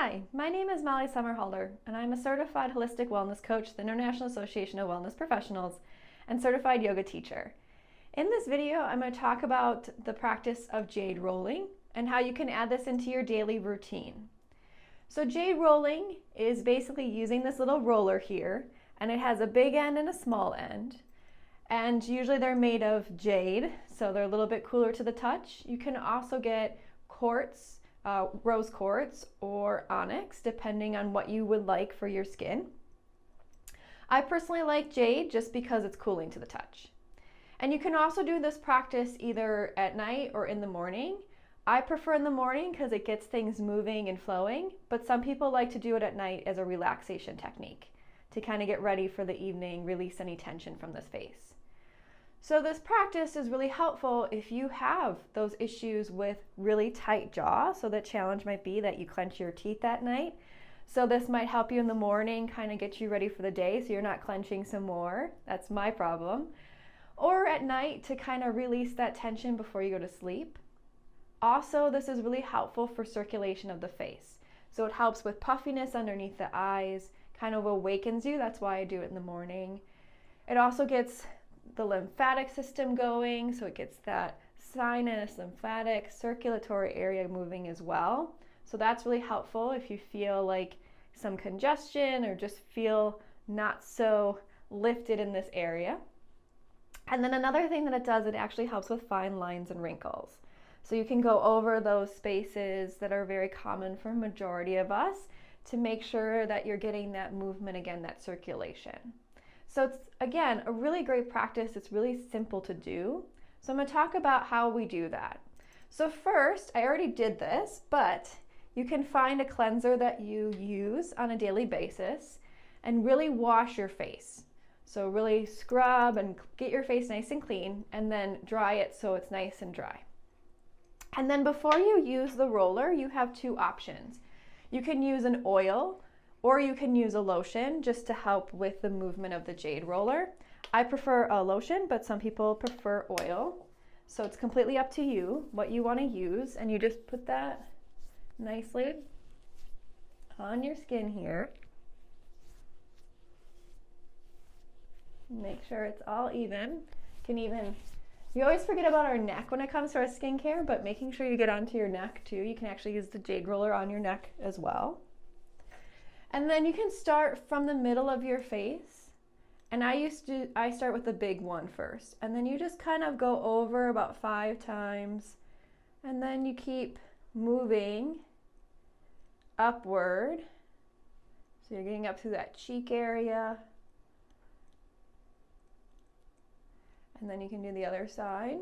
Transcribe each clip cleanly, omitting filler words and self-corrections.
Hi, my name is Molly Summerhalder, and I'm a certified holistic wellness coach, the International Association of Wellness Professionals, and certified yoga teacher. In this video, I'm going to talk about the practice of jade rolling and how you can add this into your daily routine. So jade rolling is basically using this little roller here, and it has a big end and a small end. And usually they're made of jade, so they're a little bit cooler to the touch. You can also get quartz, rose quartz or onyx, depending on what you would like for your skin. I personally like jade just because it's cooling to the touch. And you can also do this practice either at night or in the morning. I prefer in the morning because it gets things moving and flowing, but some people like to do it at night as a relaxation technique to kind of get ready for the evening, release any tension from the face. So this practice is really helpful if you have those issues with really tight jaw. So the challenge might be that you clench your teeth at night. So this might help you in the morning, kind of get you ready for the day so you're not clenching some more. That's my problem. Or at night to kind of release that tension before you go to sleep. Also, this is really helpful for circulation of the face. So it helps with puffiness underneath the eyes, kind of awakens you. That's why I do it in the morning. It also gets the lymphatic system going, so it gets that sinus, lymphatic, circulatory area moving as well. So that's really helpful if you feel like some congestion or just feel not so lifted in this area. And then another thing that it does, it actually helps with fine lines and wrinkles. So you can go over those spaces that are very common for a majority of us to make sure that you're getting that movement again, that circulation. So it's, again, a really great practice. It's really simple to do. So I'm going to talk about how we do that. So first, I already did this, but you can find a cleanser that you use on a daily basis and really wash your face. So really scrub and get your face nice and clean and then dry it so it's nice and dry. And then before you use the roller, you have two options. You can use an oil, or you can use a lotion just to help with the movement of the jade roller. I prefer a lotion, but some people prefer oil. So it's completely up to you what you want to use, and you just put that nicely on your skin here. Make sure it's all even. You always forget about our neck when it comes to our skincare, but making sure you get onto your neck too. You can actually use the jade roller on your neck as well. And then you can start from the middle of your face. And I start with the big one first. And then you just kind of go over about 5 times. And then you keep moving upward. So you're getting up through that cheek area. And then you can do the other side.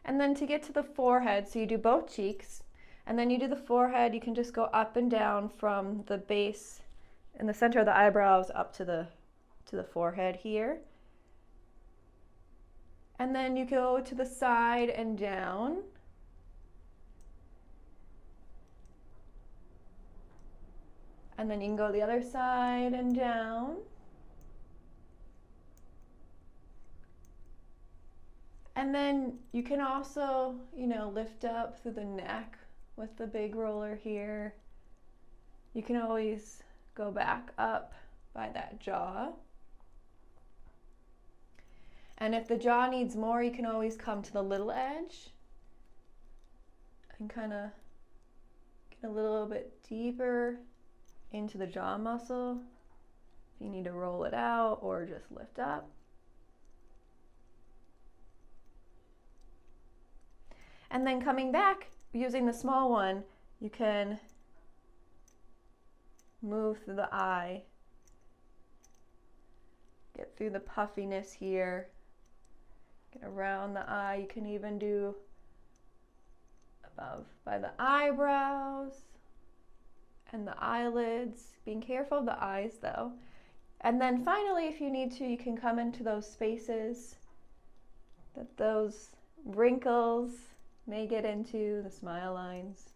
And then to get to the forehead, so you do both cheeks, and then you do the forehead, you can just go up and down from the base in the center of the eyebrows up to the forehead here. And then you go to the side and down. And then you can go the other side and down. And then you can also, lift up through the neck with the big roller here. You can always go back up by that jaw. And if the jaw needs more, you can always come to the little edge and kind of get a little bit deeper into the jaw muscle if you need to roll it out or just lift up. And then coming back, using the small one, you can move through the eye, get through the puffiness here, get around the eye. You can even do above by the eyebrows and the eyelids, being careful of the eyes though. And then finally, if you need to, you can come into those spaces that those wrinkles may get into, the smile lines.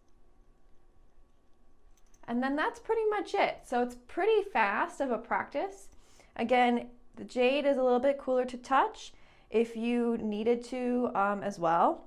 And then that's pretty much it. So it's pretty fast of a practice. Again, the jade is a little bit cooler to touch if you needed to as well.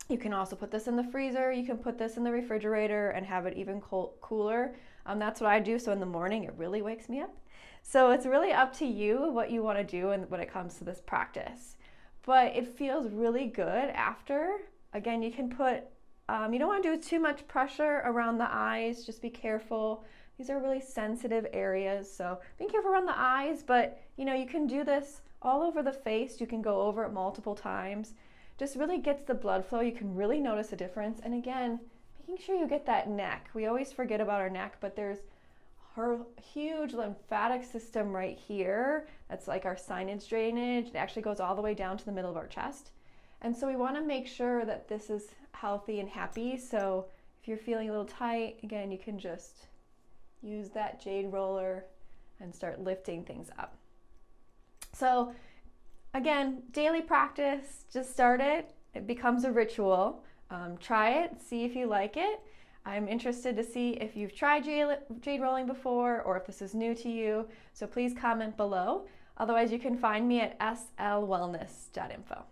You can also put this in the freezer, you can put this in the refrigerator and have it even cooler. That's what I do, so in the morning it really wakes me up. So it's really up to you what you want to do when it comes to this practice. But it feels really good after. Again, you can put, you don't want to do too much pressure around the eyes, just be careful. These are really sensitive areas, so be careful around the eyes, but you know, you can do this all over the face. You can go over it multiple times. Just really gets the blood flow. You can really notice a difference. And again, making sure you get that neck. We always forget about our neck, but there's her huge lymphatic system right here. That's like our sinus drainage. It actually goes all the way down to the middle of our chest. And so we want to make sure that this is healthy and happy. So if you're feeling a little tight, again, you can just use that jade roller and start lifting things up. So again, daily practice, just start it. It becomes a ritual. Try it, see if you like it. I'm interested to see if you've tried jade rolling before or if this is new to you. So please comment below. Otherwise, you can find me at slwellness.info.